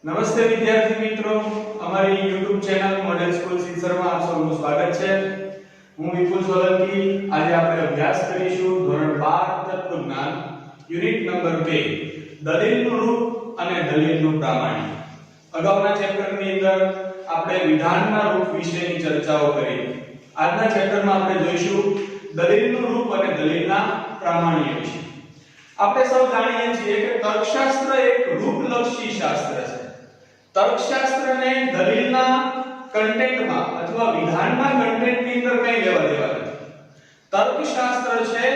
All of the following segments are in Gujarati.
નમસ્તે વિદ્યાર્થી મિત્રો, અમારી YouTube ચેનલ મોડેલ સ્કૂલ સિંસરમાં આપ સૌનું સ્વાગત છે। હું વિપુલ સોલંકી। આજે આપણે અભ્યાસ કરીશું ધોરણ 12 તત્વજ્ઞાન યુનિટ નંબર 2 દલીલનું રૂપ અને દલીલનું પ્રામાણિક। અગાઉના ચેપ્ટરની અંદર આપણે વિધાનના રૂપ વિશેની ચર્ચાઓ કરી। આજના ચેપ્ટરમાં આપણે જોઈશું દલીલનું રૂપ અને દલીલના પ્રામાણિક વિશે। આપણે સૌ જાણીએ છીએ કે તર્કશાસ્ત્ર એક રૂપલક્ષી શાસ્ત્ર છે। તર્કશાસ્ત્રને દલીલના કન્ટેન્ટમાં અથવા વિધાનના કન્ટેન્ટની અંદર કંઈ લેવા દેવા નથી। તર્કશાસ્ત્ર છે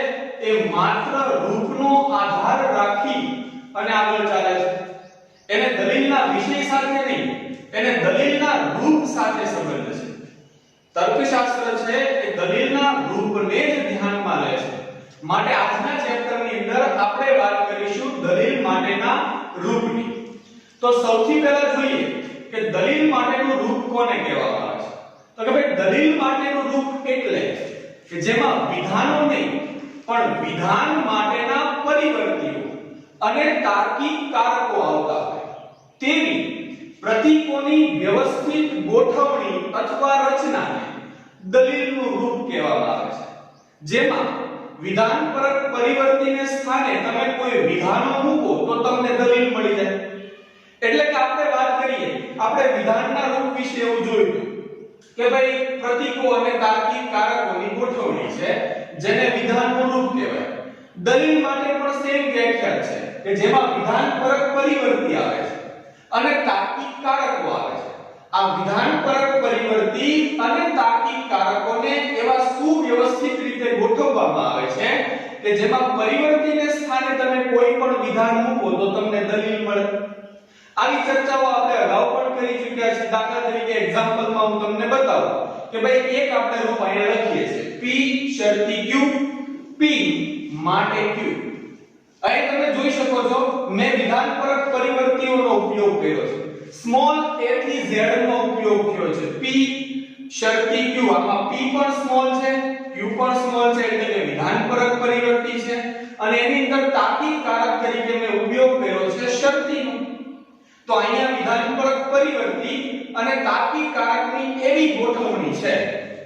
એ માત્ર રૂપનો આધાર રાખી અને આગળ ચાલે છે। એને દલીલના વિષય સાથે નહીં, એને દલીલના રૂપ સાથે સંબંધ છે। તર્કશાસ્ત્ર છે એ દલીલના રૂપને જ ધ્યાનમાં લે છે। માટે આજના ચેપ્ટરની અંદર આપણે વાત કરીશું દલીલ માટેના રૂપની। તો સૌથી પહેલા જોઈએ કે દલીલ માટેનું રૂપ કોને કહેવામાં આવે છે। તો કે ભાઈ દલીલ માટેનું રૂપ એટલે કે જેમાં વિધાનો નહીં પણ વિધાન માટેના પરિવર્તીઓ અને તાર્કિક કારકો આવતા હોય તેવી પ્રતીકોની વ્યવસ્થિત ગોઠવણી અથવા રચનાને દલીલનું રૂપ કહેવામાં આવે છે। જેમાં વિધાનપરક પરિવર્તીને સ્થાને તમે કોઈ વિધાનો મૂકો તો તમને દલીલ મળી જાય। એટલે કે આપણે વાત કરીએ, આપણે વિધાનના રૂપ વિશે એવું જોયું કે ભાઈ પ્રતીકો અને તાર્કિક કારકોની ગોઠવણી છે જેને વિધાનનું રૂપ કહેવાય। દલીલ માટે પણ સેમ વ્યાખ્યા છે કે જેમાં વિધાનપરક પરિવર્તી આવે છે અને તાર્કિક કારકો આવે છે। આ વિધાનપરક પરિવર્તી અને તાર્કિક કારકોને એવા સુવ્યવસ્થિત રીતે ગોઠવવામાં આવે છે કે જેમાં પરિવર્તીને સ્થાને તમે કોઈ પણ વિધાન મૂકો તો તમને દલીલ મળે। આવી ચર્ચાઓ આપણે અગાઉ પણ કરી ચૂક્યા છે। દાખલા તરીકે એક્ઝામ્પલમાં હું તમને બતાવું કે ભાઈ એક આપણે રૂપ અહીંયા લખીએ છીએ p શરતી q p માટે q। અહીં તમે જોઈ શકો છો મેં વિધાનપરક પરિવર્તીઓનો ઉપયોગ કર્યો છે। સ્મોલ a થી z નો ઉપયોગ થયો છે। p શરતી q, આમાં p પણ સ્મોલ છે q પણ સ્મોલ છે એટલે કે વિધાનપરક પરિવર્તી છે અને એની અંદર તાર્કિક કારક તરીકે મેં ઉપયોગ કર્યો છે શરતીનો। તો અહીંયા વિધાનપરક પરિવર્તી અને તાર્કિક કારકની એવી ગોઠવણી છે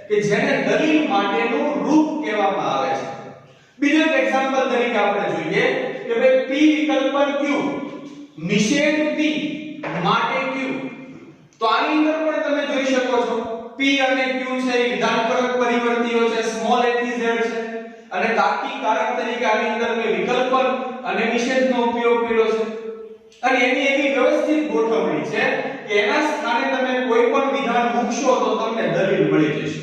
કે જેને દલીલ માટેનું રૂપ કહેવામાં આવે છે। બીજો એક એક્ઝામ્પલ તરીકે આપણે જોઈએ કે ભાઈ p વિકલ્પન q નિષેધ p માટે q। તો આની અંદર પણ તમે જોઈ શકો છો p અને q છે એ વિધાનપરક પરિવર્તીઓ છે, સ્મોલ a થી z છે અને તાર્કિક કારક તરીકે આની અંદર મેં વિકલ્પન અને નિષેધનો ઉપયોગ કર્યો છે અને એની એવી વ્યવસ્થિત ગોઠવણી છે કે એના સ્થાને તમે કોઈ પણ વિધાન મૂકશો તો તમને દલીલ મળી જશે।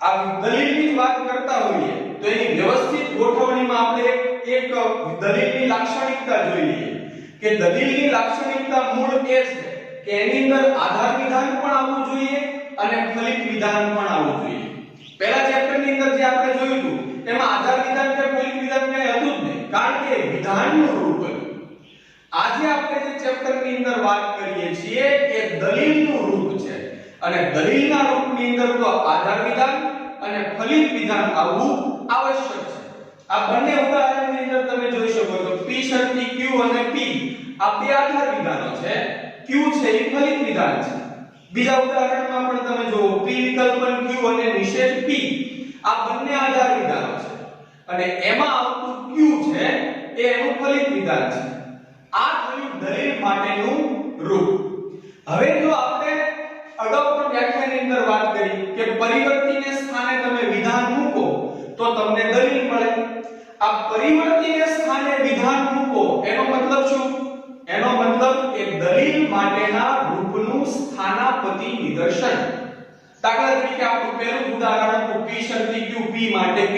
આ દલીલની વાત કરતા હોઈએ તો એની વ્યવસ્થિત ગોઠવણીમાં આપણે એક દલીલની લાક્ષણિકતા જોઈ લઈએ કે દલીલની લાક્ષણિકતા મૂળ એ છે કે એની અંદર આધાર વિધાન પણ આવવું જોઈએ અને ફલિત વિધાન પણ આવવું જોઈએ। પહેલા ચેપ્ટરની અંદર જે આપણે જોયું હતું એમાં આધાર વિધાન કે ફલિત વિધાન કંઈ હતું જ નહીં, કારણ કે વિધાનનું રૂપ હતું। આજે આપણે જે ચેપ્ટરની અંદર વાત કરીએ છીએ એ દલીલનું રૂપ છે અને દલીલના રૂપની અંદર તો આધાર વિધાન અને ફલિત વિધાન આવવું આવશ્યક છે। આ બંને ઉદાહરણની અંદર તમે જોઈ શકો છો p શરતી q અને p આ બે આધાર વિધાનો છે, q છે એ ફલિત વિધાન છે। બીજા ઉદાહરણમાં પણ તમે જુઓ p વિકલ્પન q અને નિષેધ p આ બંને આધાર વિધાનો છે અને એમાં આવતું q છે એ એનું ફલિત વિધાન છે। આ થયું દલીલ માટેનું રૂપ। હવે જો આપણે અગાઉ પણ વ્યાખ્યાની અંદર વાત કરી કે પરિવર્તીને સ્થાને તમે વિધાન મૂકો તો તમને દલીલ મળે। આ પરિવર્તીને સ્થાને વિધાન મૂકો એનો મતલબ શું? એનો મતલબ કે દલીલ માટેના રૂપનું સ્થાનાપતિ નિદર્શન। દાખલા તરીકે આપણું પહેલું ઉદાહરણ હતું p શરતી q p માટે q,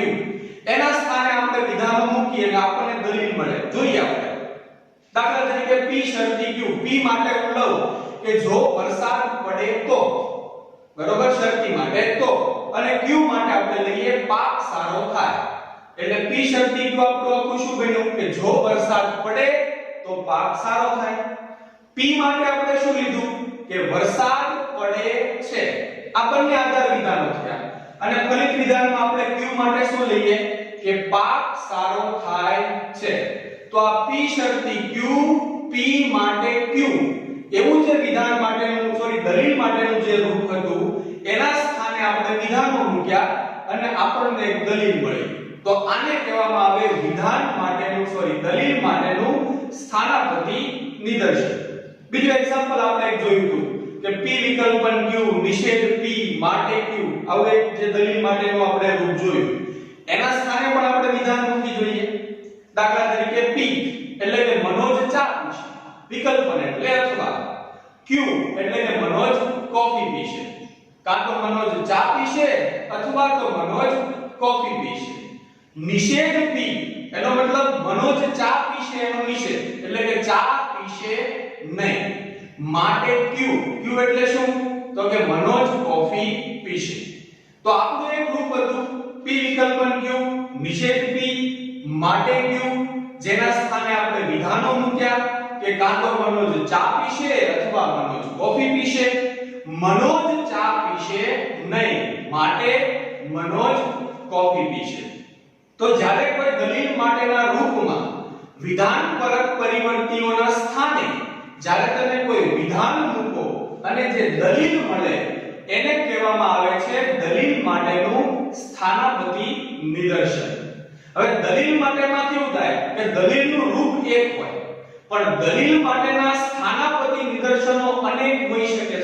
એના સ્થાને આપણે વિધાનો મૂકીએ એટલે આપણને દલીલ મળે। જોઈએ આપણે દાખલા તરીકે p શરતી q, p માટે હું લઉં કે જો વરસાદ પડે તો, બરોબર, શરતી માટે તો, અને q માટે આપણે લઈએ પાક સારો થાય। એટલે p શરતી q આપણું આખું શું બન્યું કે જો વરસાદ પડે તો પાક સારો થાય। p માટે આપણે શું લીધું કે વરસાદ પડે છે। આ બંને આધાર વિધાનો થયા અને ફલિત વિધાનમાં આપણે q માટે શું લઈએ કે પાક સારો થાય છે। તો આ p શરતી q p માટે q એવું જે વિધાન માટેનું દલીલ માટેનું જે રૂપ હતું એના સ્થાને આપણે વિધાનો મૂક્યા અને આપણને એક દલીલ મળી. તો આને કહેવામાં આવે વિધાન માટેનું દલીલ માટેનું સ્થાનાપતિ નિદર્શન. બીજું એક્ઝામ્પલ આપણે એક જોયું હતું કે p વિકલ્પન q નિષેધ p માટે q આવું એક જે દલીલ માટેનું આપણે રૂપ જોયું. એના સ્થાને પણ આપણે વિધાન મૂકી જોઈએ. દાખલા તરીકે p એટલે કે મનોજ ચા પીશે, વિકલ્પન એટલે અથવા, q એટલે કે મનોજ કોફી પીશે. કાં તો મનોજ ચા પીશે અથવા તો મનોજ કોફી પીશે. નિષેધ p એનો મતલબ મનોજ ચા પીશે એનો નિષેધ એટલે કે ચા પીશે નહીં. માટે q એટલે શું? તો કે મનોજ કોફી પીશે. તો આપણું એક રૂપ હતું p વિકલ્પન q નિષેધ p માટે q, જેના સ્થાને આપણે વિધાનો મૂક્યા કે કાં તો મનોજ ચા પીશે અથવા મનોજ કોફી પીશે. મનોજ ચા પીશે નહીં, માટે મનોજ કોફી પીશે. તો જ્યારે કોઈ દલીલ માટેના રૂપમાં વિધાનપરક પરિવર્તીઓના સ્થાને જ્યારે તમે કોઈ વિધાન મૂકો અને જે દલીલ મળે એને કહેવામાં આવે છે દલીલ માટેનું સ્થાનાપતિ નિદર્શન. હવે દલીલ માટેમાં કેવું થાય કે દલીલનું રૂપ એક હોય પણ દલીલ માટેના સ્થાનાપતિ નિદર્શનો અનેક હોઈ શકે છે.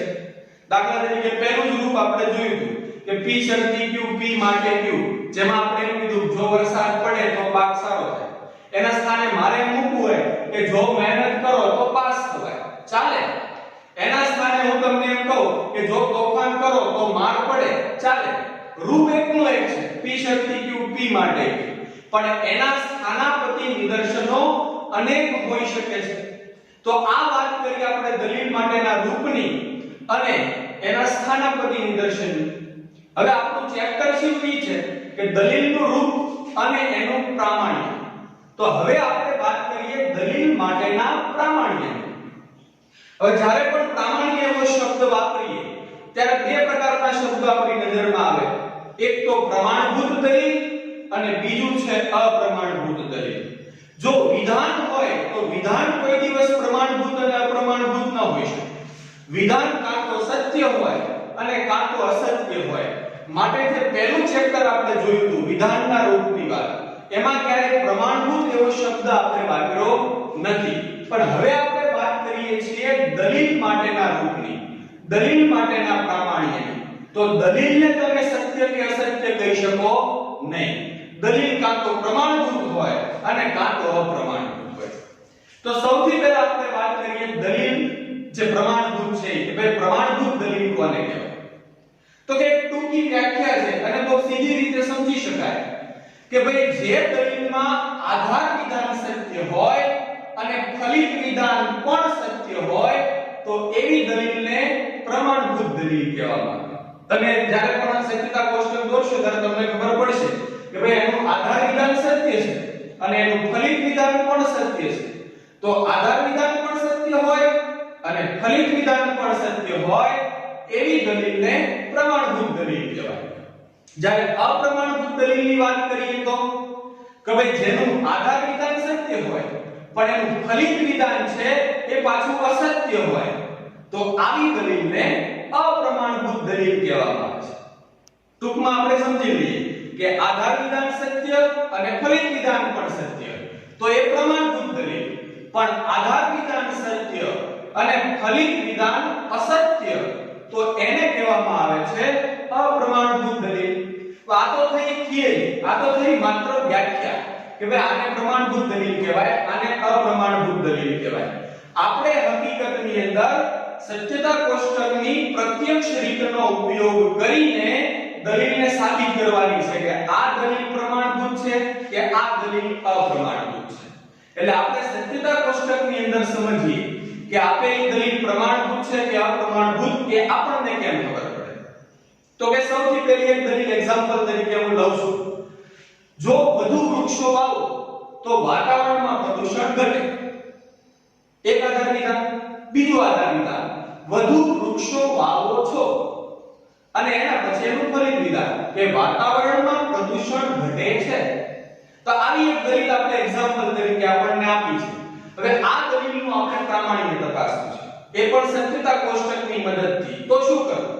દાખલા તરીકે પહેલું જ રૂપ આપણે જોયું હતું કે p શરતી q p માટે q, જેમાં આપણે એમ કીધું જો વરસાદ પડે તો પાક સારો થાય. એના સ્થાને મારે મૂકવું હોય કે જો મહેનત કરો તો પાસ થવાય, ચાલે. એના સ્થાને હું તમને એમ કહું કે જો તોફાન કરો તો માર પડે, ચાલે. રૂપ એકનું એક છે p શરતી q p માટે q, પણ એના સ્થાનાપતિ નિદર્શનો અનેક હોઈ શકે છે. તો આ વાત કરી આપણે દલીલ માટેના રૂપની અને એના સ્થાનાપતિ નિદર્શનની. હવે આપણું ચેપ્ટર શું છે કે દલીલનું રૂપ અને એનું પ્રામાણ્ય. તો હવે આપણે વાત કરીએ દલીલ માટેના પ્રામાણ્યની. હવે જ્યારે પણ પ્રામાણ્ય એવો શબ્દ વાપરીએ ત્યારે બે પ્રકારના શબ્દો આપણી નજરમાં આવે. એક તો પ્રમાણભૂત દલીલ અને બીજું છે અપ્રમાણભૂત દલીલ. જો વિધાન હોય તો વિધાન કોઈ દિવસ પ્રમાણભૂત અને અપ્રમાણભૂત ન હોઈ શકે. વિધાન કાં તો સત્ય હોય અને કાં તો અસત્ય હોય. માટે જે પહેલું ચેપ્ટર આપણે જોયું હતું વિધાનના રૂપની વાત, એમાં ક્યારેય પ્રમાણભૂત એવો શબ્દ આપણે વાપર્યો નથી. પણ હવે આપણે વાત કરીએ છીએ દલીલ માટેના રૂપની, દલીલ માટેના પ્રામાણ્યની. તો દલીલને તમે સત્ય કે અસત્ય કહી શકો નહીં. દલીલ કાં તો પ્રમાણભૂત હોય અને કાં તો અપ્રમાણભૂત હોય. તો સૌથી પહેલા આપણે વાત કરીએ દલીલ જે પ્રમાણભૂત છે કે ભાઈ પ્રમાણભૂત દલીલ કોને કહેવાય. તો કે ટૂંકી વ્યાખ્યા છે અને બહુ સીધી રીતે સમજી શકાય કે ભાઈ જે દલીલમાં આધાર વિધાન સત્ય હોય અને ફલિત વિધાન પણ સત્ય હોય તો એવી દલીલને પ્રમાણભૂત દલીલ કહેવામાં આવે. તમે જ્યારે પણ સત્યતા કોષ્ટક દોરશો ત્યારે તમને ખબર પડશે કે ભાઈ એનું આધાર વિધાન સત્ય છે અને એનું ફલિત વિધાન પણ સત્ય છે. તો આધાર વિધાન પણ સત્ય હોય અને ફલિત વિધાન પણ સત્ય હોય એવી દલીલને પ્રમાણભૂત દલીલ કહેવાય. જ્યારે અપ્રમાણભૂત દલીલની વાત કરીએ તો કે ભાઈ જેનું આધાર વિધાન સત્ય હોય પણ એનું ફલિત વિધાન છે એ પાછું અસત્ય હોય તો આવી દલીલને અપ્રમાણભૂત દલીલ કહેવામાં આવે છે. ટૂંકમાં આપણે સમજી લઈએ કે આધાર વિધાન સત્ય અને ફલિત વિધાન પણ સત્ય તો એ પ્રમાણભૂત દલીલ, પણ આધાર વિધાન સત્ય અને ફલિત વિધાન અસત્ય તો એને કહેવામાં આવે છે અપ્રમાણભૂત દલીલ. તો આ તો થઈ થિયરી, આ તો થઈ માત્ર વ્યાખ્યા કે ભાઈ આને પ્રમાણભૂત દલીલ કહેવાય, આને અપ્રમાણભૂત દલીલ કહેવાય. આપણે હકીકતની અંદર સત્યતા કોષ્ટકની પ્રત્યક્ષ રીતનો ઉપયોગ કરીને દલીલને સાબિત કરવાની છે કે આ દલીલ પ્રમાણભૂત છે કે આ દલીલ અપ્રમાણભૂત છે. એટલે આપણે સત્યતા કોષ્ટકની અંદર સમજીએ કે આપેલી દલીલ પ્રમાણભૂત છે કે અપ્રમાણભૂત એ આપણને કેમ ખબર પડે. તો કે સૌથી પહેલી એક દલીલ એક્ઝામ્પલ તરીકે હું લઉં છું. જો વધુ વૃક્ષો વાવો તો વાતાવરણમાં પ્રદૂષણ ઘટે. એક આધાર વિધાન. બીજું આધાર વિધાન વધુ વૃક્ષો વાવો છો અને એના પછી એનું ફલિત વિધાન કે વાતાવરણમાં પ્રદૂષણ ઘટે છે. તો આવી એક દલીલ આપણે એક્ઝામ્પલ તરીકે આપણને આપી છે. હવે આ દલીલનું આપણે પ્રામાણિક તપાસવું છે. એ પણ સત્યતા કોષ્ટકની મદદથી. તો શું કરવું?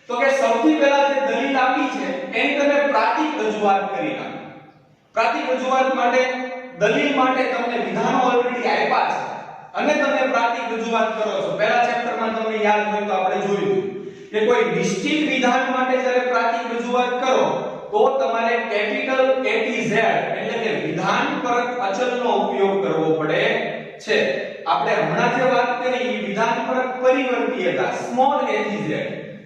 તો કે સૌથી પહેલા જે દલીલ આપી છે એની તમે પ્રાતિક રજૂઆત કરી નાખો. પ્રાતિક રજૂઆત માટે દલીલ માટે તમને વિધાનો ઓલરેડી આપ્યા છે અને તમે પ્રાતિક રજૂઆત કરો છો. પહેલા ચેપ્ટરમાં તમને યાદ હોય તો આપણે જોયું કે કોઈ નિશ્ચિત વિધાન માટે જ્યારે પ્રાતિક રજૂઆત કરો તો તમારે કેપિટલ A થી Z એટલે કે વિધાનપરક અચલનો ઉપયોગ કરવો પડે છે. આપણે હમણાં જે વાત કરી એ વિધાનપરક પરિવર્તીયતા સ્મોલ a થી z,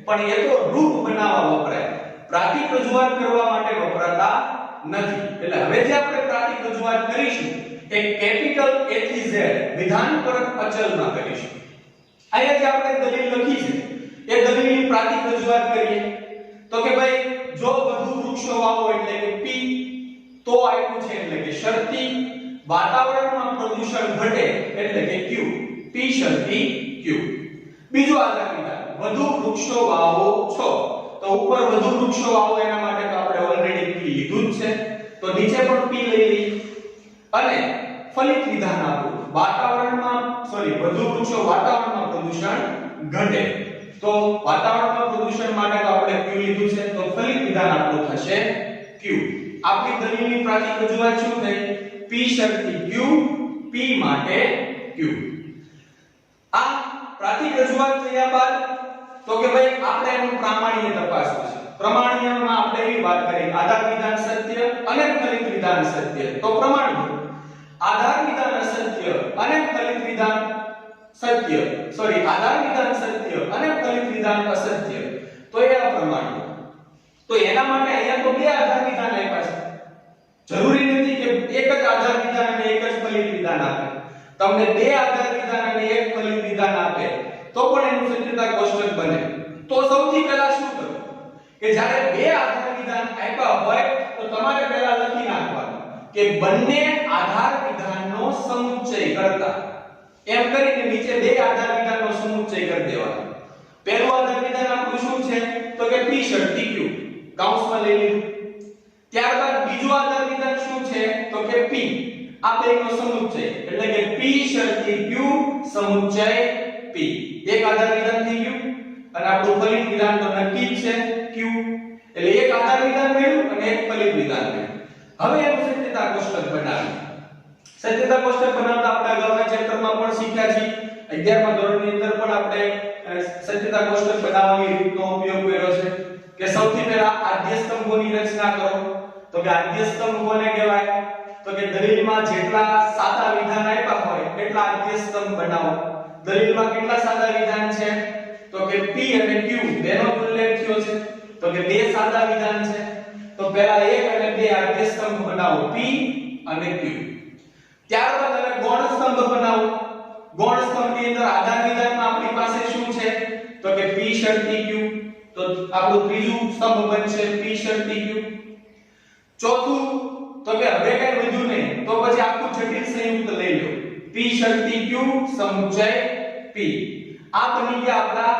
પણ એ તો રૂપ બનાવવા વપરાય, પ્રાતિક રજૂઆત કરવા માટે વપરાતા નથી. એટલે હવે જે આપણે પ્રાતિક રજૂઆત કરીશું એ કેપિટલ A થી Z વિધાનપરક અચલમાં કરીશું. અહીંયા જે આપણે દલીલ લખી છે એ દલીલની પ્રાતિક રજૂઆત કરીએ તો કે ભાઈ જો વધુ વૃક્ષો વાવો એટલે કે P, તો આપ્યું છે એટલે કે શરતી, વાતાવરણમાં પ્રદૂષણ ઘટે એટલે કે Q, P શરતી Q. બીજું આધાર વિધાન વધુ વૃક્ષો વાવો છો, તો ઉપર વધુ વૃક્ષો વાવો એના માટે તો આપણે ઓલરેડી P લીધું જ છે, તો નીચે પણ P લઈ લઈએ. અને ફલિત વિધાન આપણું વધુ વૃક્ષો વાતાવરણમાં પ્રદૂષણ ઘટે, તો વાતાવરણમાં પ્રદૂષણ માટે તો આપણે Q લીધું છે, તો ફલિત વિધાન આપણું થશે Q. આપણી દલીલની પ્રાતિક રજૂઆત શું થઈ? P શરતી Q, P માટે Q. આ પ્રાતિક રજૂઆત થયા બાદ તો કે ભાઈ આપણે એનું પ્રામાણ્ય તપાસવું છે. પ્રમાણ્યમાં આપણે એવી વાત કરી આધાર વિધાન સત્ય અને ફલિત વિધાન સત્ય, તો પ્રમાણ્ય આધાર વિધાન અસત્ય અને ફલિત વિધાન સત્ય, આધાર વિધાન સત્ય અને ફલિત વિધાન અસત્ય, તો એ અપ્રમાણ્ય. તો એના માટે અહીંયા તો બે આધાર વિધાન આપ્યા છે. જરૂરી નથી કે એક જ આધાર વિધાન અને એક જ ફલિત વિધાન આપે. તમને બે આધાર વિધાન અને એક ફલિત વિધાન આપે તો પણ એનું સત્યતા કોષ્ટક બને. તો સૌથી પહેલા શું કરવું કે જ્યારે બે આધાર વિધાન આપ્યા હોય તો તમારે પહેલા લખી નાખવાનું કે બંને આધાર વિધાનનો સમુચ્ચય કરતા, એમ કરીને નીચે બે આધાર વિધાનનો સમુચ્ચય કરી દેવાનો. પહેલું આધાર વિધાન આપણું શું છે? તો કે P શરતી Q, કૌંસમાં લઈ લીધું. ત્યારબાદ બીજું આધાર વિધાન શું છે? તો કે P, આ બેનો સમુચ્ચય એટલે કે P શરતી Q સમુચ્ચય P. એક આધાર વિધાન થઈ ગયું અને આપણું ફલિત વિધાન તો નક્કી જ છે Q. એટલે એક આધાર વિધાન મળ્યું અને એક ફલિત વિધાન મળ્યું. હવે એનું સત્યતા કોષ્ટક બનાવીએ. સત્યતા કોષ્ટક બનાવતા આપણે અગાઉના ચેપ્ટરમાં પણ શીખ્યા છીએ. 11મા ધોરણની અંદર પણ આપણે સત્યતા કોષ્ટક બનાવવાની રીતનો ઉપયોગ કર્યો છે કે સૌથી પહેલા આદ્ય સ્તંભોની રચના કરો. તો કે આદ્ય સ્તંભ કોને કહેવાય? તો કે દલીલમાં જેટલા સાદા વિધાન આપ્યા હોય એટલા આદ્ય સ્તંભ બનાવો. દલીલમાં કેટલા સાદા વિધાન છે? તો કે P અને Q બેનો ઉલ્લેખ થયો છે, તો કે બે સાદા વિધાન છે. તો પહેલા એક અને બે આદ્ય સ્તંભ બનાવો P અને Q. ત્યારબાદ હવે ગૌણ સ્તંભ બનાવો. ગૌણ સ્તંભની અંદર આધાર વિધાનમાં આપણી પાસે શું છે? તો કે P શરતી Q, તો આપણું ત્રીજું સ્તંભ બનશે P શરતી Q. ચોથું તો કે હવે કઈ વધ્યું નહીં તો પછી આખું જટિલ સંયુક્ત લઈ લો P શરતી Q સમુચ્ચય P. આ બની ગયા આપણા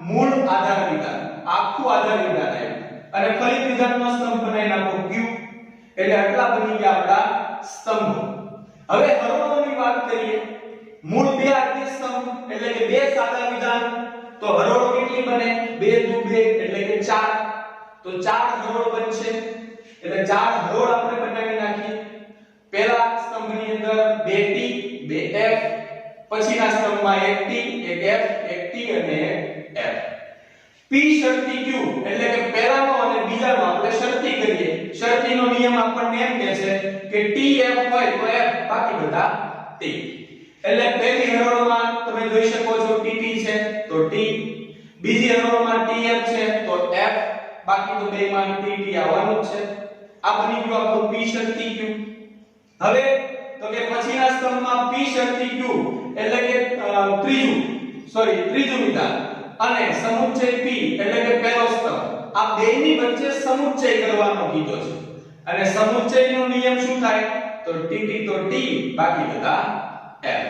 મૂળ આધાર વિધાન, આખું આધાર વિધાન આવ્યું. અને ફલિત વિધાનનો સ્તંભ બનાવી નાખો Q, એટલે આટલા બની ગયા આપણા સ્તંભો. હવે હરોળોની વાત કરીએ. મૂળ બે આદ્ય સ્તંભ એટલે કે બે સાદા વિધાન, તો હરોળો કેટલી બને? 2 દુ 2 એટલે કે 4. તો 4 હરોળ બનશે. એટલે 4 હરોળ આપણે બનાવી નાખીએ. પહેલા સ્તંભની અંદર 2T 2F, પછીના સ્તંભમાં 1T 1F 1T અને 1F. P શરતી Q એટલે કે પહેલાનો અને બીજાનો આપણે શરતી કરીએ. શરતીનો નિયમ આપણને એમ કહે છે કે TF હોય તો F, બાકી બધા T. એટલે પહેલી હરોળમાં તમે જોઈ શકો છો TT છે તો T, બીજી હરોળમાં TF છે તો F, બાકી તો બેમાં TT આવવાનું જ છે. આ બની ગયું આપણું P શરતી Q. હવે તો કે પછીના સ્તંભમાં P શરતી Q એટલે કે ત્રીજું વિધાન અને સમુચ્ચય P એટલે કે પહેલો સ્તંભ. આ બેની વચ્ચે સમુચ્ચય કરવાનો કીધો છે. અને સમુચ્ચયનો નિયમ શું થાય? તો TT તો T, બાકી બધા F.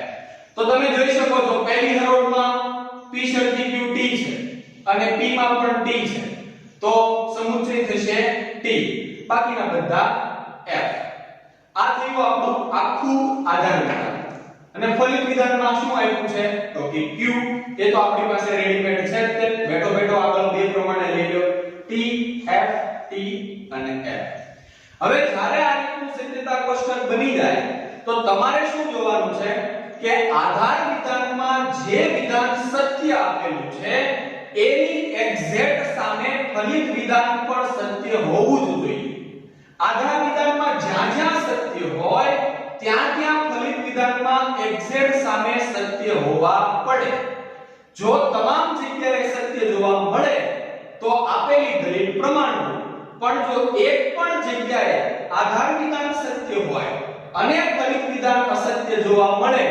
તો તમે જોઈ શકો છો પહેલી હરોળમાં P શરતી Q T છે અને P માં પણ T છે, તો સમુચ્ચય થશે T, બાકીના બધા F. આ થયું આપણું આખું આધાર વિધાન. અને ફલિત વિધાનમાં શું આપ્યું છે તો કે q, એ તો આપણી પાસે રેડીમેડ છે જ તે બેઠો બેઠો આગળ બે પ્રમાણે લઈ લો t f t અને f. હવે જ્યારે આ રીતનું સત્યતા કોષ્ટક બની જાય તો તમારે શું જોવાનું છે કે આધાર વિધાનમાં જે વિધાન સત્ય આપેલું છે એની એક્ઝેક્ટ સામે ફલિત વિધાન પણ સત્ય હોવું જ જોઈએ. આધાર વિધાનમાં જ્યાં જ્યાં સત્ય હોય ત્યાં ત્યાં ફલિત વિધાનમાં એક્ઝેક્ટ સામે સત્ય હોવા પડે. જો તમામ જગ્યાએ સત્ય જોવા મળે તો આપેલી દલીલ પ્રમાણભૂત, પણ જો એક પણ જગ્યાએ આધાર વિધાન સત્ય હોય અને ફલિત વિધાન અસત્ય જોવા મળે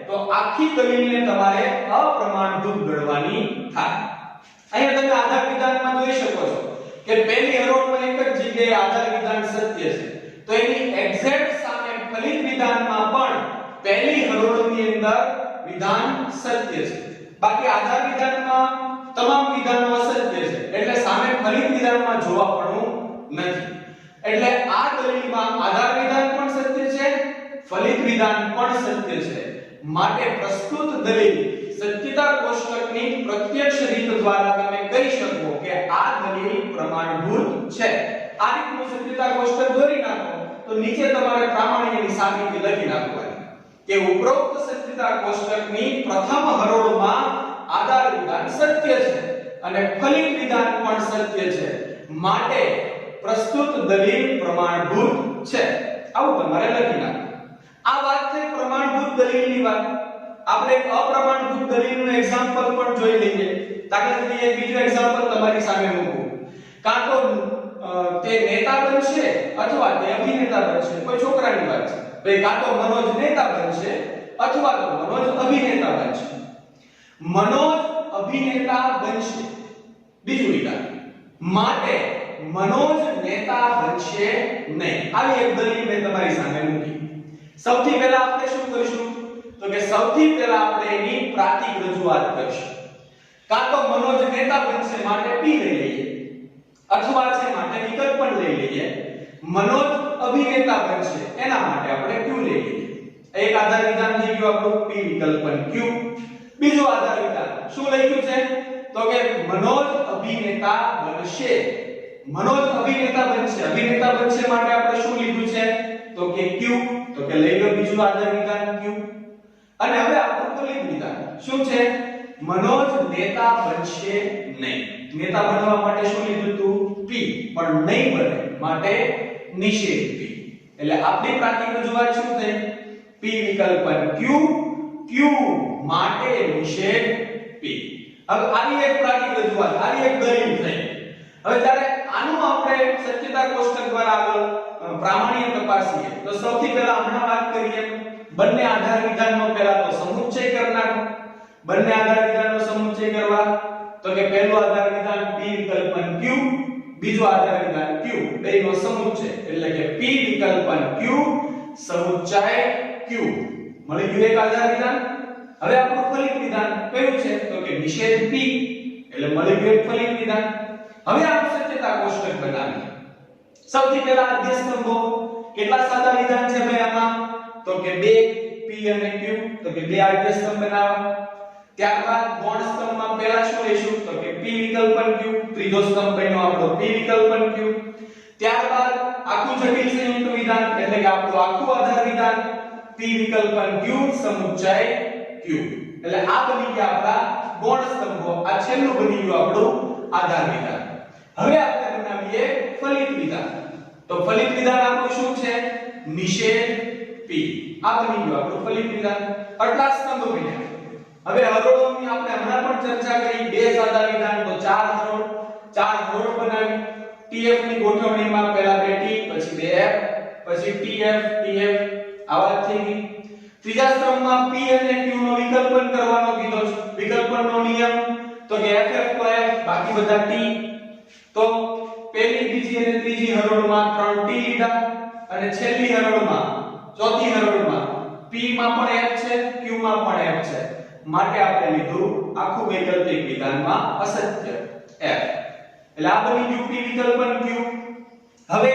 તો આખી દલીલને તમારે અપ્રમાણભૂત ગણવાની થાય. અહીંયા તમે આધાર વિધાનમાં જોઈ શકો છો કે પહેલી હરોળમાં એક જ જગ્યાએ આધાર વિધાન સત્ય છે તો એની એક્ઝેક્ટ સામે ફલિત વિધાનમાં પણ પહેલી હરોળની અંદર વિધાન સત્ય છે. બાકી આધાર વિધાનમાં તમામ વિધાનો અસત્ય છે એટલે સામે ફલિત વિધાનમાં જોવા પડવું નથી. એટલે આ દલીલમાં આધાર વિધાન પણ સત્ય છે, ફલિત વિધાન પણ સત્ય છે. માટે પ્રસ્તુત દલીલ સત્યતા કોષ્ટકની પ્રત્યક્ષ રીત દ્વારા તમે કહી શકો કે આ દલીલ પ્રમાણભૂત છે. આ રીતનું સત્યતા કોષ્ટક દોરી નાખો તો નીચે તમારે પ્રામાણ્યની સાબિતી લખી નાખવાની કે ઉપરોક્ત સત્યતા કોષ્ટકની પ્રથમ હરોળમાં આધાર વિધાન સત્ય છે અને ફલિત વિધાન પણ સત્ય છે. માટે પ્રસ્તુત દલીલ પ્રમાણભૂત છે. આવું તમારે લખી નાખો. આ વાત થઈ પ્રમાણભૂત દલીલની વાત. આપણે એક અપ્રમાણભૂત દલીલનું એક્ઝામ્પલ પણ જોઈ લઈએ. દાખલા તરીકે એક બીજું એક્ઝામ્પલ તમારી સામે મૂકું. કાં તો તે નેતા બનશે અથવા તે અભિનેતા બનશે. કોઈ છોકરાની વાત છે. ભાઈ કાં તો મનોજ નેતા બનશે અથવા તો મનોજ અભિનેતા બનશે. મનોજ અભિનેતા બનશે બીજું વિધાન. માટે મનોજ નેતા બનશે નહીં. આવી એક દલીલ મેં તમારી સામે મૂકી. સૌથી પહેલા આપણે શું કરીશું તો કે સૌથી પહેલા આપણે એની પ્રાતિક રજૂઆત કરીશું. કાં તો મનોજ નેતા બનશે માટે p લઈ લઈએ અથવા છે માટે વિકલ્પ પણ લઈ લઈએ. મનોજ અભિનેતા બનશે એના માટે આપણે q લઈ લઈએ. એક આધાર વિધાન થઈ ગયું આપણું p વિકલ્પન q. બીજું આધાર વિધાન શું લખ્યું છે તો કે મનોજ અભિનેતા બનશે. મનોજ અભિનેતા બનશે. અભિનેતા બનશે માટે આપણે શું લીધું છે તો કે q. તો કે લઈ લો બીજું આધાર વિધાન q. અને હવે આપણું ફલિત વિધાન શું છે મનોજ નેતા બનશે નહીં. નેતા બનવા માટે શું લીધું તું p, પણ નહીં બને માટે નિષેધ p. એટલે આપણી પ્રાતિક રજૂઆત શું થઈ p વિકલ્પન q, q માટે નિષેધ p. હવે આવી એક પ્રાતિક રજૂઆત, આવી એક દલીલ થઈ. હવે જ્યારે આનું આપણે સત્યતા કોષ્ટક દ્વારા આગળ પ્રામાણ્ય તપાસીએ તો સૌથી પહેલા હમણાં વાત કરીએ બંને આધાર વિધાનનો પહેલા તો સમુચ્ચય કરી નાખો. બંને આધાર વિધાનનો સમુચ્ચય કરવા તો કે પહેલું આધાર વિધાન p વિકલ્પન q, બીજું આધાર વિધાન q, બેયનો સમુચ્ચય એટલે કે p વિકલ્પન q સમુચ્ચય q. મળી ગયું એક આધાર વિધાન. હવે આપણું ફલિત વિધાન કયું છે તો કે નિષેધ p, એટલે મળી ગયું એક ફલિત વિધાન. હવે આપણે સત્યતા કોષ્ટક બનાવીએ. સૌથી પહેલા આદ્ય સ્તંભો. કેટલા સાદા વિધાન છે ભાઈ આમાં તો કે 2 p અને q. તો કે બે આદ્ય સ્તંભ બનાવવા. ત્યારબાદ ગૌણ સ્તંભમાં પહેલા શું લેશું તો કે p વિકલ્પન q. ત્રીજો સ્તંભ બન્યો આપણો p વિકલ્પન q. ત્યારબાદ આખું જટિલ સંયુક્ત વિધાન એટલે કે આપણું આખું આધાર વિધાન p વિકલ્પન q સમુચ્ચય q. એટલે આ બની ગયા આપણા ગૌણ સ્તંભો. આ છેલ્લું બની ગયું આપણું આધાર વિધાન. હવે આપણે બનાવીએ ફલિત વિધાન. તો ફલિત વિધાન આપણું શું છે નિષેધ p. આ બની ગયું આપણું ફલિત વિધાન. આટલા સ્તંભ બન્યા. હવે હરોળોની આપણે હમણાં પણ ચર્ચા કરી. બે સાદા વિધાન તો ચાર હરોળ બનાવી. tf ની ગોઠવણીમાં પહેલા બે t પછી બે f પછી tf આવા થઈ ગઈ. ત્રીજા સ્તંભમાં p અને q નો વિકલ્પન કરવાનો કીધો છે. વિકલ્પનનો નિયમ તો કે ff તો f બાકી બધા t. તો પહેલી બીજી અને ત્રીજી હરોળમાં 3 t લીધા અને છેલ્લી હરોળમાં ચોથી હરોળમાં p માં પણ f છે q માં પણ f છે. માટે આપણે લીધું આખું વૈકલ્પિક વિધાનમાં અસત્ય f. એટલે આ બની ગયું p વિકલ્પન q. હવે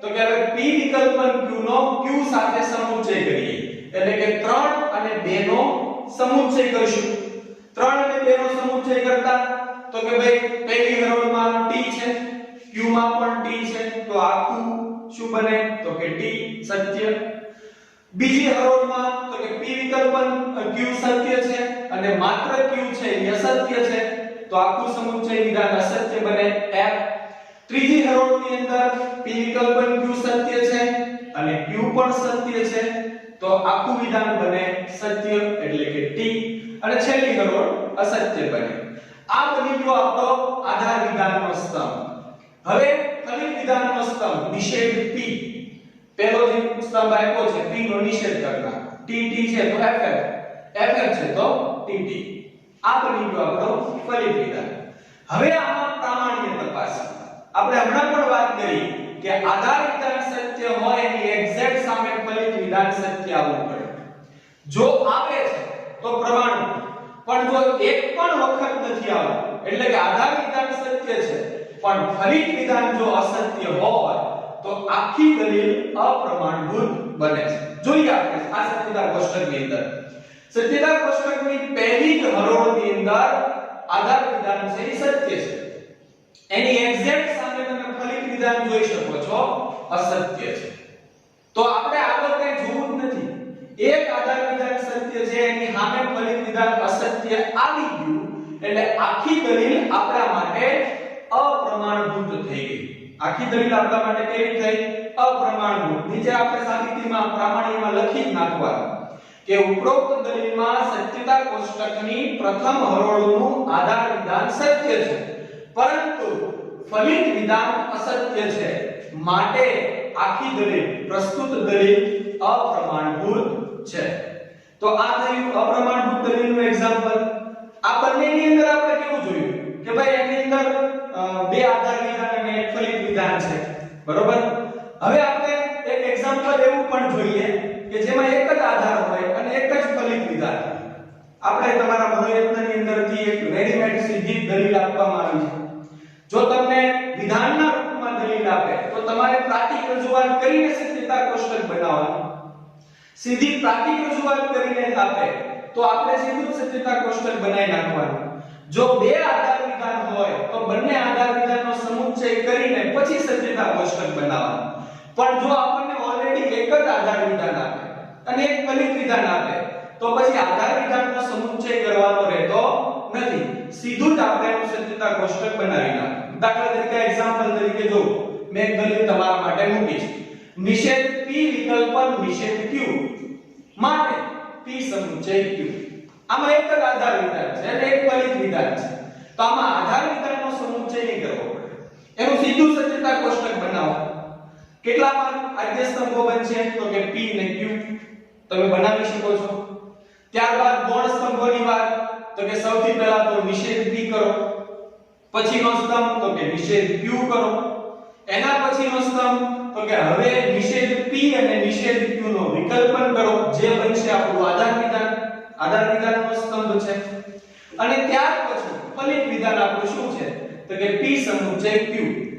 તો કે હવે p વિકલ્પન q નો q સાથે સમુચ્ચય કરીએ એટલે કે 3 અને 2 નો સમુચ્ચય કરશું 3 અને 2 નો સમુચ્ચય કરતા તો કે ભાઈ પહેલી હરોળમાં t છે q માં પણ t છે તો આખું શું બને તો કે t સત્ય બીજી હરોળમાં તો કે p વિકલ્પન q સત્ય છે અને માત્ર q છે એ અસત્ય છે તો આખું સમુચ્ચય વિધાન અસત્ય બને f ત્રીજી હરોળની અંદર p વિકલ્પન q સત્ય છે અને q પણ સત્ય છે તો આખું વિધાન બને સત્ય એટલે કે t અને છેલ્લી હરોળ અસત્ય બને આ બની ગયો આપણો આધાર વિધાનનો સ્તંભ હવે ફલિત વિધાનનો સ્તંભ નિષેધ p પહેલો જે સ્તંભ આપ્યો છે p નો નિષેધ કરતા tt છે તો ff છે તો tt આ બની ગયો આપણો ફલિત વિધાન હવે આમાં પ્રામાણ્ય તપાસ આપણે હમણાં પણ વાત કરી કે આધાર વિધાન સત્ય હોય એની એક્ઝેક્ટ સામે ફલિત વિધાન સત્ય આવવું પડે જો આવે છે તો પ્રમાણિત પણ જો એક પણ વખત નથી આવતું એટલે કે આધાર વિધાન સત્ય છે પણ ફલિત વિધાન જો અસત્ય હોય તો આખી દલીલ અપ્રમાણભૂત બને છે જોઈએ આપણે આ સત્યતા કોષ્ટકની અંદર સત્યતા કોષ્ટકની પહેલી જ હરોળની અંદર આધાર વિધાન છે એ સત્ય છે એની એક્ઝેક્ટ સામે તમે ફલિત વિધાન જોઈ શકો છો અસત્ય છે તો આપણે આગળ કંઈ જોવું જ નથી એક આધાર વિધાન સત્ય છે એની સામે ફલિત વિધાન અસત્ય આવી ગયું એટલે આખી દલીલ આપણા માટે અપ્રમાણભૂત થઈ ગઈ આખી દલીલ આપણા માટે કેવી થઈ અપ્રમાણભૂત નીચે આપણે સાહિત્યમાં પ્રામાણ્યમાં લખી જ નાખવાનું કે ઉપરોક્ત દલીલમાં સત્યતા કોષ્ટકની પ્રથમ હરોળનું આધાર વિધાન સત્ય છે પરંતુ ફલિત વિધાન અસત્ય છે માટે આખી દલીલ પ્રસ્તુત દલીલ અપ્રમાણભૂત છે તો આ થયું અપ્રમાણભૂત દલીલનું એક્ઝામ્પલ આ બંનેની અંદર આપણે કેવું જોયું કે ભાઈ એની અંદર બે આધાર વિધાન અને એક ફલિત વિધાન છે બરોબર હવે આપણે એક એક્ઝામ્પલ એવું પણ જોઈએ કે જેમાં એક જ આધાર હોય અને એક જ ફલિત વિધાન આપણે તમારા મનોયત્નની અંદરથી એક રેડીમેડ સીધી દલીલ આપવામાં આવી છે જો તમને વિધાનના રૂપમાં દલીલ આપે તો તમારે પ્રાતિક રજૂઆત કરીને સત્યતા કોષ્ટક બનાવવાનું સીધી પ્રાતિક રજૂઆત કરીને આપે તો આપણે સીધું સત્યતા કોષ્ટક બનાવી નાખવાનું જો બે આધાર વિધાન હોય તો બંને આધાર વિધાનનો સમુચ્ચય કરીને પછી સત્યતા કોષ્ટક બનાવવાનું પણ જો આપણને ઓલરેડી એક જ આધાર વિધાન આપે અને એક ફલિત વિધાન આપે તો પછી આધાર વિધાનનો સમુચ્ચય કરવાનો રહેતો નથી સીધું જ આપણે એનું સત્યતા કોષ્ટક બનાવી નાખવાનું દાખલા તરીકે એક્ઝામ્પલ તરીકે જો મેં એક દલીલ તમારા માટે મૂકી છે નિષેધ p વિકલ્પન નિષેધ q માટે p સમુચ્ચય q આમાં એક જ આધાર વિધાન છે અને એક ફલિત વિધાન છે તો આમાં આધાર વિધાનનો સમુચ્ચય નહીં કરવો પડે એનું સીધું સત્યતા કોષ્ટક બનાવો કેટલા આદ્ય સ્તંભો બનશે તો કે p અને q તમે બનાવી શકો છો ત્યારબાદ ગૌણ સ્તંભોની વાત તો કે સૌથી પહેલા તો નિષેધ p કરો પછીનો સ્તંભ તો કે નિષેધ q કરો એના પછીનો સ્તંભ તો કે હવે નિષેધ p અને નિષેધ q નો વિકલ્પન કરો જે બનશે આપણું આધાર વિધાનનો સ્તંભ છે અને ત્યાર પછી ફલિત વિધાન આપણું શું છે તો કે p સમુચ્ચય q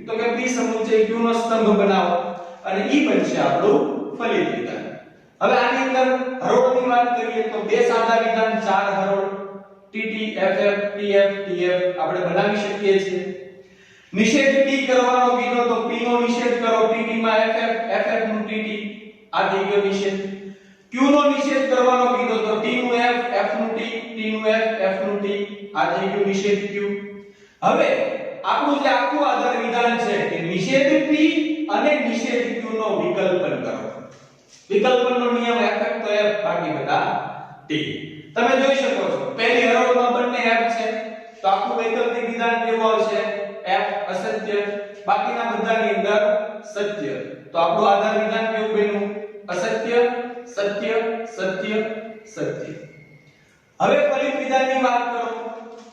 તો કે p સમુચ્ચય q નો સ્તંભ બનાવો અને ઈ બનશે આપણું ફલિત વિધાન હવે આની અંદર હરોળની વાત કરીએ તો બે સાદા વિધાન ચાર હરોળ tt ff tf tf આપણે બનાવી શકીએ છીએ નિષેધ p કરવાનો કીધો તો p નો નિષેધ કરો tt માં ff નું tt આ થઈ ગયો નિષેધ q નો નિષેધ કરવાનો કીધો તો t નું f f નું t t નું f f નું t આ થઈ ગયો નિષેધ q હવે આપણું જે આખું આધાર વિધાન છે કે નિષેધ p અને નિષેધ q નો વિકલ્પન કરો વિકલ્પનનો નિયમ f તો f બાકી બધા t તમે જોઈ શકો છો પહેલી હરોળમાં બંને f છે તો આખું વૈકલ્પિક વિધાન કેવું આવશે f અસત્ય બાકીના બધાની અંદર સત્ય તો આપણું આધાર વિધાન કેવું બન્યું અસત્ય સત્ય સત્ય સત્ય હવે ફલિત વિધાનની વાત કરો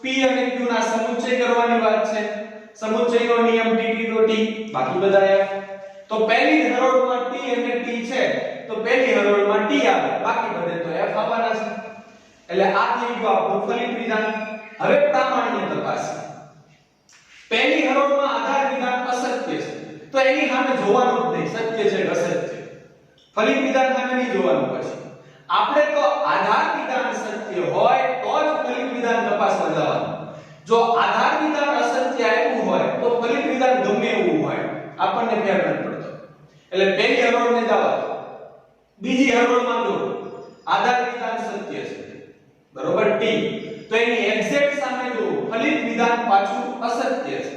p અને q ના સમુચ્ચય કરવાની વાત છે સમુચ્ચયનો નિયમ tt તો t બાકી બધા f તો પહેલી હરોળમાં t અને t છે તો પહેલી હરોળમાં t આવે બાકી બધે તો f આવવાના છે એટલે આ થઈ ગયું આપણું ફલિત વિધાન હવે પ્રામાણ્ય તપાસ પહેલી હરોળમાં આધાર વિધાન અસત્ય છે તો એની સામે જોવાનું જ નહીં સત્ય છે કે અસત્ય ફલિત વિધાન સામે નહીં જોવાનું પછી આપણે તો આધાર વિધાન સત્ય હોય તો જ ફલિત વિધાન તપાસવા જવાનું. જો આધાર વિધાન અસત્ય આવ્યું હોય તો ફલિત વિધાન ગમે એવું હોય આપણને ફેર નથી પડતો. એટલે પહેલી હરોળને જવા દો. બીજી હરોળમાં જો આધાર વિધાન સત્ય છે બરોબર ટી, તો એની એક્ઝેક્ટ સામે જો ફલિત વિધાન પાછું અસત્ય છે.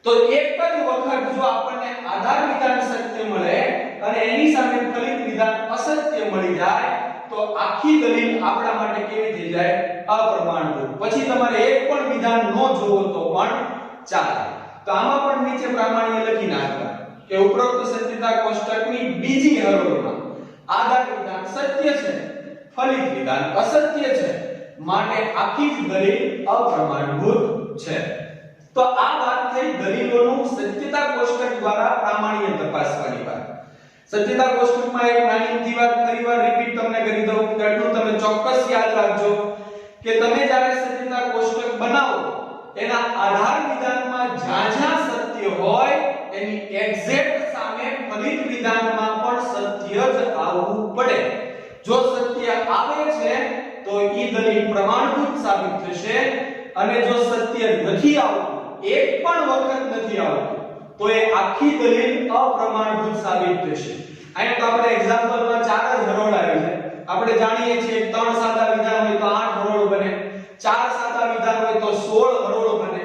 તો એક જ વખત જો આપણને આધાર વિધાન સત્ય મળે અને એની સામે ફલિત વિધાન અસત્ય મળી જાય તો આખી દલીલ આપણા માટે કેવી થઈ જાય? અપ્રમાણભૂત. પછી તમારે એક પણ વિધાન ન જોવો તો પણ ચાલે. તો આમાં પણ નીચે પ્રામાણ્ય લખી નાખવા કે ઉપરોક્ત સત્યતા કોષ્ટકની બીજી હરોળમાં આધાર વિધાન સત્ય છે, ફલિત વિધાન અસત્ય છે, માટે આખી જ દલીલ અપ્રમાણભૂત છે. તો આ વાત થઈ દલીલોનું સત્યતા કોષ્ટક દ્વારા પ્રામાણ્ય તપાસવાની વાત. સત્યતા કોષ્ટકમાં એક નાની ઊંધી વાત ફરીવાર રિપીટ તમને કરી દઉં કે એટલું તમે ચોક્કસ યાદ રાખજો કે તમે જ્યારે સત્યતા કોષ્ટક બનાવો એના આધાર વિધાનમાં જ્યાં જ્યાં સત્ય હોય એની એક્ઝેક્ટ સામે ફલિત વિધાનમાં પણ સત્ય જ આવવું પડે. જો સત્ય આવે છે તો ઈ દલીલ પ્રમાણભૂત સાબિત થશે અને જો સત્ય નથી આવતું, એક પણ વખત નથી આવતું, તો એ આખી દલીલ અપ્રમાણભૂત સાબિત થશે. અહીંયા તો આપણે એક્ઝામ્પલમાં 4 જ હરોળ આવી છે. આપણે જાણીએ છીએ 3 સાદા વિધાન હોય તો 8 હરોળ બને, 4 સાદા વિધાન હોય તો 16 હરોળ બને.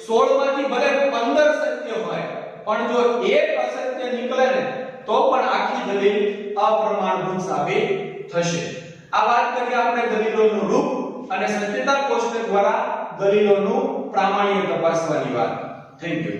16 માંથી ભલે 15 સત્ય હોય પણ જો એક અસત્ય નીકળે ને તો પણ આખી દલીલ અપ્રમાણભૂત સાબિત થશે. આ વાત કરી આપણે દલીલોનું રૂપ અને સત્યતા કોષ્ટક દ્વારા દલીલોનું પ્રામાણ્ય તપાસવાની વાત. Thank you.